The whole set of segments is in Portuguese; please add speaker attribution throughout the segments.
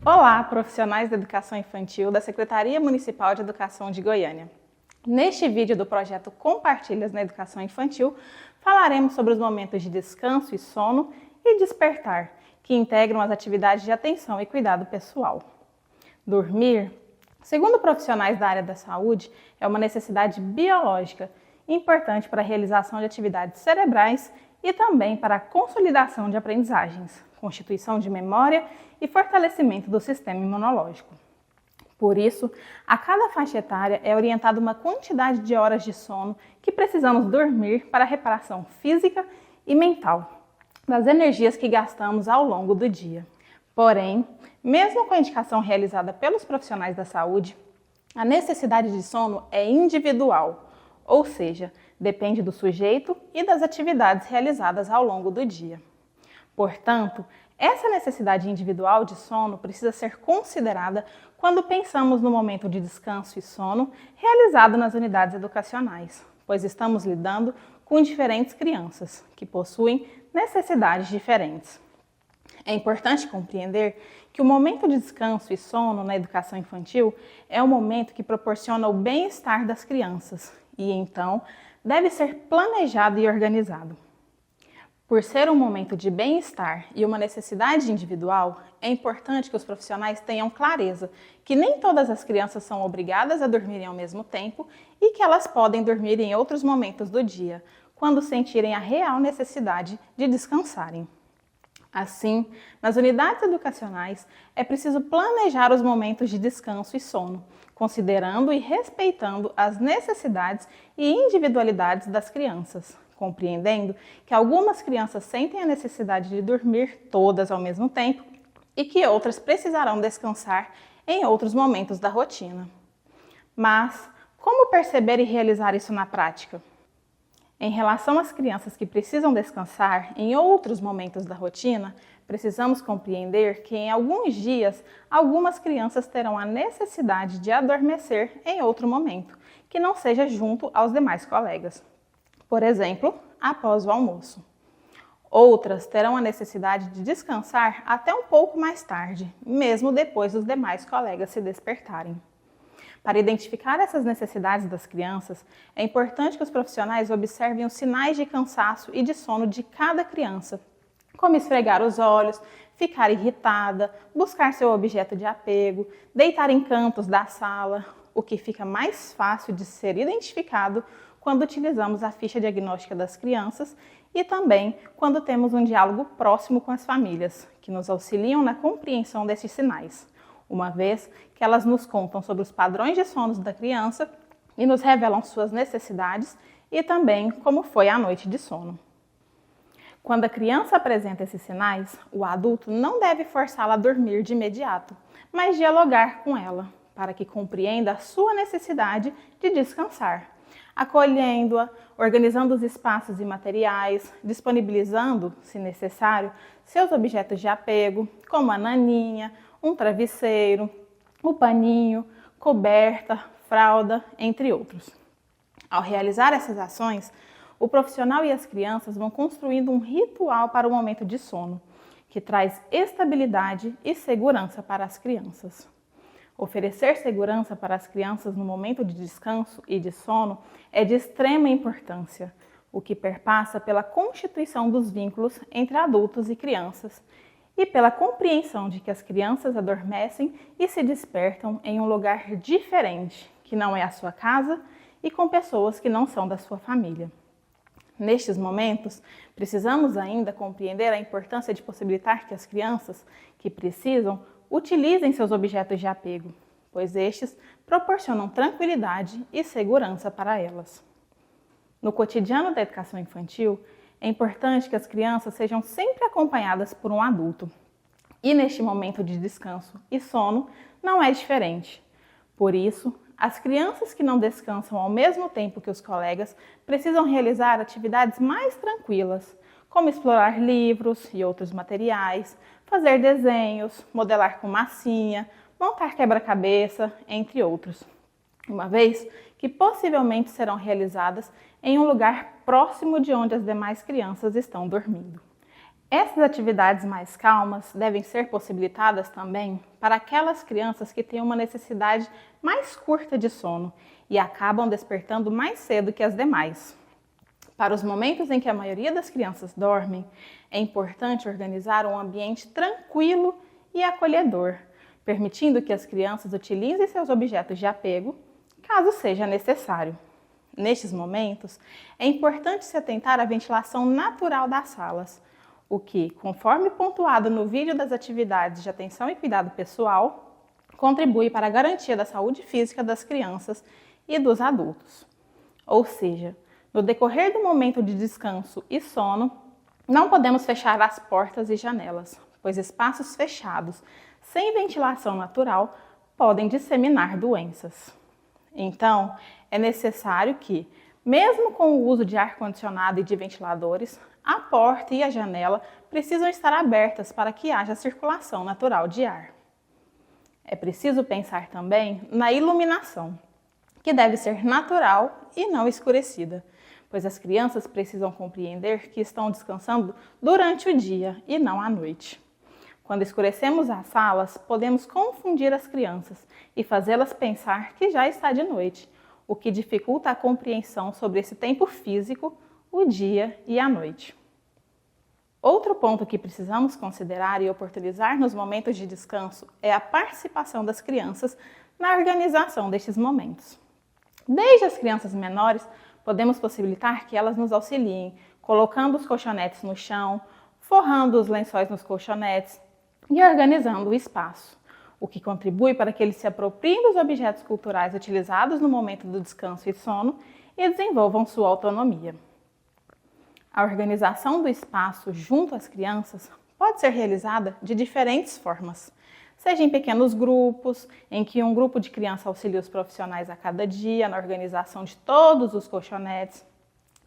Speaker 1: Olá, profissionais da educação infantil da Secretaria Municipal de Educação de Goiânia. Neste vídeo do projeto Compartilhas na Educação Infantil, falaremos sobre os momentos de descanso e sono e despertar, que integram as atividades de atenção e cuidado pessoal. Dormir, segundo profissionais da área da saúde, é uma necessidade biológica importante para a realização de atividades cerebrais e também para a consolidação de aprendizagens, constituição de memória e fortalecimento do sistema imunológico. Por isso, a cada faixa etária é orientada uma quantidade de horas de sono que precisamos dormir para a reparação física e mental das energias que gastamos ao longo do dia. Porém, mesmo com a indicação realizada pelos profissionais da saúde, a necessidade de sono é individual, ou seja, depende do sujeito e das atividades realizadas ao longo do dia. Portanto, essa necessidade individual de sono precisa ser considerada quando pensamos no momento de descanso e sono realizado nas unidades educacionais, pois estamos lidando com diferentes crianças que possuem necessidades diferentes. É importante compreender que o momento de descanso e sono na educação infantil é um momento que proporciona o bem-estar das crianças e, então, deve ser planejado e organizado. Por ser um momento de bem-estar e uma necessidade individual, é importante que os profissionais tenham clareza que nem todas as crianças são obrigadas a dormirem ao mesmo tempo e que elas podem dormir em outros momentos do dia, quando sentirem a real necessidade de descansarem. Assim, nas unidades educacionais, é preciso planejar os momentos de descanso e sono, considerando e respeitando as necessidades e individualidades das crianças, compreendendo que algumas crianças sentem a necessidade de dormir todas ao mesmo tempo e que outras precisarão descansar em outros momentos da rotina. Mas, como perceber e realizar isso na prática? Em relação às crianças que precisam descansar em outros momentos da rotina, precisamos compreender que em alguns dias, algumas crianças terão a necessidade de adormecer em outro momento, que não seja junto aos demais colegas. Por exemplo, após o almoço. Outras terão a necessidade de descansar até um pouco mais tarde, mesmo depois dos demais colegas se despertarem. Para identificar essas necessidades das crianças, é importante que os profissionais observem os sinais de cansaço e de sono de cada criança, como esfregar os olhos, ficar irritada, buscar seu objeto de apego, deitar em cantos da sala, o que fica mais fácil de ser identificado quando utilizamos a ficha diagnóstica das crianças e também quando temos um diálogo próximo com as famílias, que nos auxiliam na compreensão desses sinais, uma vez que elas nos contam sobre os padrões de sono da criança e nos revelam suas necessidades e também como foi a noite de sono. Quando a criança apresenta esses sinais, o adulto não deve forçá-la a dormir de imediato, mas dialogar com ela, para que compreenda a sua necessidade de descansar, acolhendo-a, organizando os espaços e materiais, disponibilizando, se necessário, seus objetos de apego, como a naninha, um travesseiro, o paninho, coberta, fralda, entre outros. Ao realizar essas ações, o profissional e as crianças vão construindo um ritual para o momento de sono, que traz estabilidade e segurança para as crianças. Oferecer segurança para as crianças no momento de descanso e de sono é de extrema importância, o que perpassa pela constituição dos vínculos entre adultos e crianças e pela compreensão de que as crianças adormecem e se despertam em um lugar diferente, que não é a sua casa e com pessoas que não são da sua família. Nestes momentos, precisamos ainda compreender a importância de possibilitar que as crianças que precisam utilizem seus objetos de apego, pois estes proporcionam tranquilidade e segurança para elas. No cotidiano da educação infantil, é importante que as crianças sejam sempre acompanhadas por um adulto. E neste momento de descanso e sono, não é diferente. Por isso, as crianças que não descansam ao mesmo tempo que os colegas precisam realizar atividades mais tranquilas, como explorar livros e outros materiais, fazer desenhos, modelar com massinha, montar quebra-cabeça, entre outros. Uma vez que possivelmente serão realizadas em um lugar próximo de onde as demais crianças estão dormindo. Essas atividades mais calmas devem ser possibilitadas também para aquelas crianças que têm uma necessidade mais curta de sono e acabam despertando mais cedo que as demais. Para os momentos em que a maioria das crianças dormem, é importante organizar um ambiente tranquilo e acolhedor, permitindo que as crianças utilizem seus objetos de apego, caso seja necessário. Nestes momentos, é importante se atentar à ventilação natural das salas, o que, conforme pontuado no vídeo das atividades de atenção e cuidado pessoal, contribui para a garantia da saúde física das crianças e dos adultos. Ou seja, no decorrer do momento de descanso e sono, não podemos fechar as portas e janelas, pois espaços fechados, sem ventilação natural, podem disseminar doenças. Então, é necessário que, mesmo com o uso de ar-condicionado e de ventiladores, a porta e a janela precisam estar abertas para que haja circulação natural de ar. É preciso pensar também na iluminação, que deve ser natural e não escurecida, pois as crianças precisam compreender que estão descansando durante o dia e não à noite. Quando escurecemos as salas, podemos confundir as crianças e fazê-las pensar que já está de noite, o que dificulta a compreensão sobre esse tempo físico, o dia e a noite. Outro ponto que precisamos considerar e oportunizar nos momentos de descanso é a participação das crianças na organização destes momentos. Desde as crianças menores, podemos possibilitar que elas nos auxiliem, colocando os colchonetes no chão, forrando os lençóis nos colchonetes e organizando o espaço, o que contribui para que eles se apropriem dos objetos culturais utilizados no momento do descanso e sono e desenvolvam sua autonomia. A organização do espaço junto às crianças pode ser realizada de diferentes formas, seja em pequenos grupos, em que um grupo de crianças auxilia os profissionais a cada dia na organização de todos os colchonetes,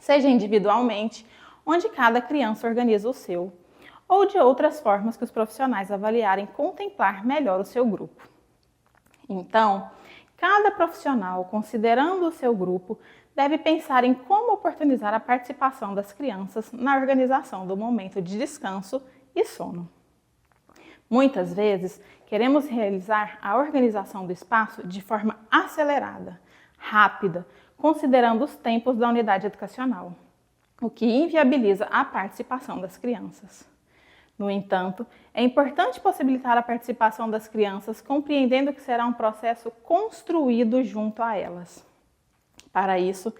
Speaker 1: seja individualmente, onde cada criança organiza o seu, ou de outras formas que os profissionais avaliarem contemplar melhor o seu grupo. Então, cada profissional, considerando o seu grupo, deve pensar em como oportunizar a participação das crianças na organização do momento de descanso e sono. Muitas vezes, queremos realizar a organização do espaço de forma acelerada, rápida, considerando os tempos da unidade educacional, o que inviabiliza a participação das crianças. No entanto, é importante possibilitar a participação das crianças, compreendendo que será um processo construído junto a elas. Para isso,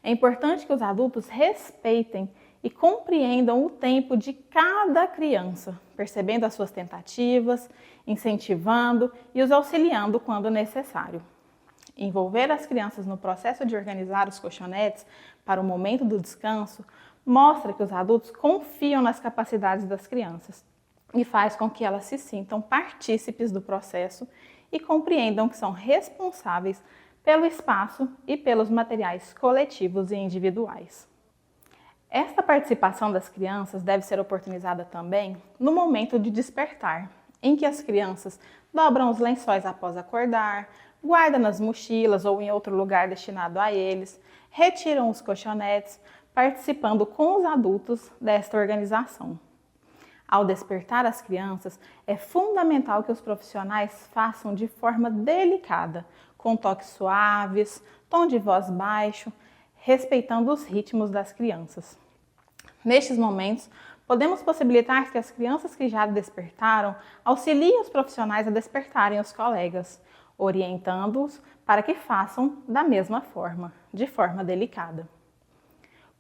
Speaker 1: é importante que os adultos respeitem e compreendam o tempo de cada criança, percebendo as suas tentativas, incentivando e os auxiliando quando necessário. Envolver as crianças no processo de organizar os colchonetes para o momento do descanso mostra que os adultos confiam nas capacidades das crianças e faz com que elas se sintam partícipes do processo e compreendam que são responsáveis pelo espaço e pelos materiais coletivos e individuais. Esta participação das crianças deve ser oportunizada também no momento de despertar, em que as crianças dobram os lençóis após acordar, guardam nas mochilas ou em outro lugar destinado a eles, retiram os colchonetes, participando com os adultos desta organização. Ao despertar as crianças, é fundamental que os profissionais façam de forma delicada, com toques suaves, tom de voz baixo, respeitando os ritmos das crianças. Nestes momentos, podemos possibilitar que as crianças que já despertaram auxiliem os profissionais a despertarem os colegas, orientando-os para que façam da mesma forma, de forma delicada.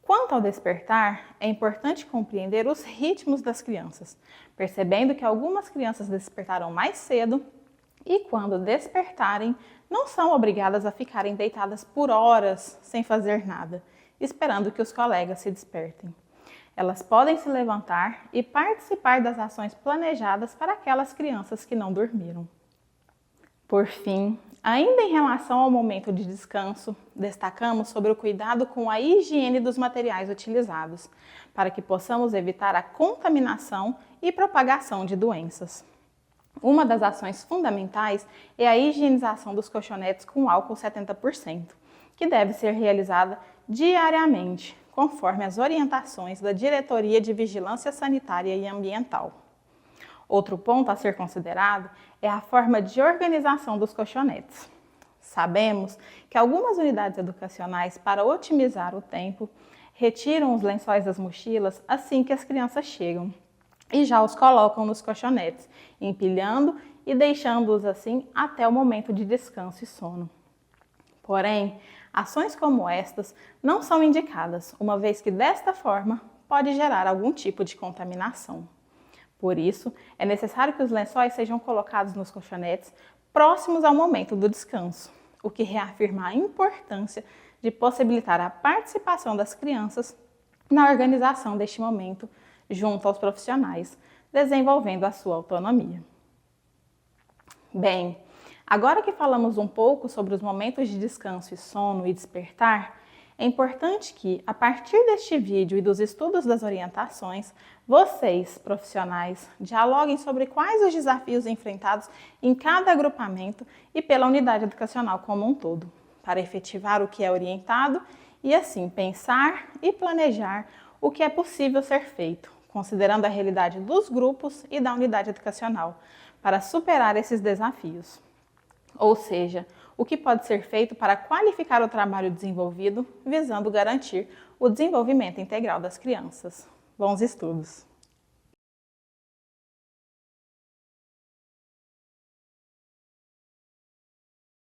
Speaker 1: Quanto ao despertar, é importante compreender os ritmos das crianças, percebendo que algumas crianças despertaram mais cedo e, quando despertarem, não são obrigadas a ficarem deitadas por horas sem fazer nada, esperando que os colegas se despertem. Elas podem se levantar e participar das ações planejadas para aquelas crianças que não dormiram. Por fim, ainda em relação ao momento de descanso, destacamos sobre o cuidado com a higiene dos materiais utilizados, para que possamos evitar a contaminação e propagação de doenças. Uma das ações fundamentais é a higienização dos colchonetes com álcool 70%, que deve ser realizada diariamente, conforme as orientações da Diretoria de Vigilância Sanitária e Ambiental. Outro ponto a ser considerado é a forma de organização dos colchonetes. Sabemos que algumas unidades educacionais, para otimizar o tempo, retiram os lençóis das mochilas assim que as crianças chegam e já os colocam nos colchonetes, empilhando e deixando-os assim até o momento de descanso e sono. Porém, ações como estas não são indicadas, uma vez que desta forma pode gerar algum tipo de contaminação. Por isso, é necessário que os lençóis sejam colocados nos colchonetes próximos ao momento do descanso, o que reafirma a importância de possibilitar a participação das crianças na organização deste momento junto aos profissionais, desenvolvendo a sua autonomia. Bem, agora que falamos um pouco sobre os momentos de descanso e sono e despertar, é importante que, a partir deste vídeo e dos estudos das orientações, vocês, profissionais, dialoguem sobre quais os desafios enfrentados em cada agrupamento e pela unidade educacional como um todo, para efetivar o que é orientado e, assim, pensar e planejar o que é possível ser feito, considerando a realidade dos grupos e da unidade educacional, para superar esses desafios. Ou seja, o que pode ser feito para qualificar o trabalho desenvolvido, visando garantir o desenvolvimento integral das crianças. Bons estudos!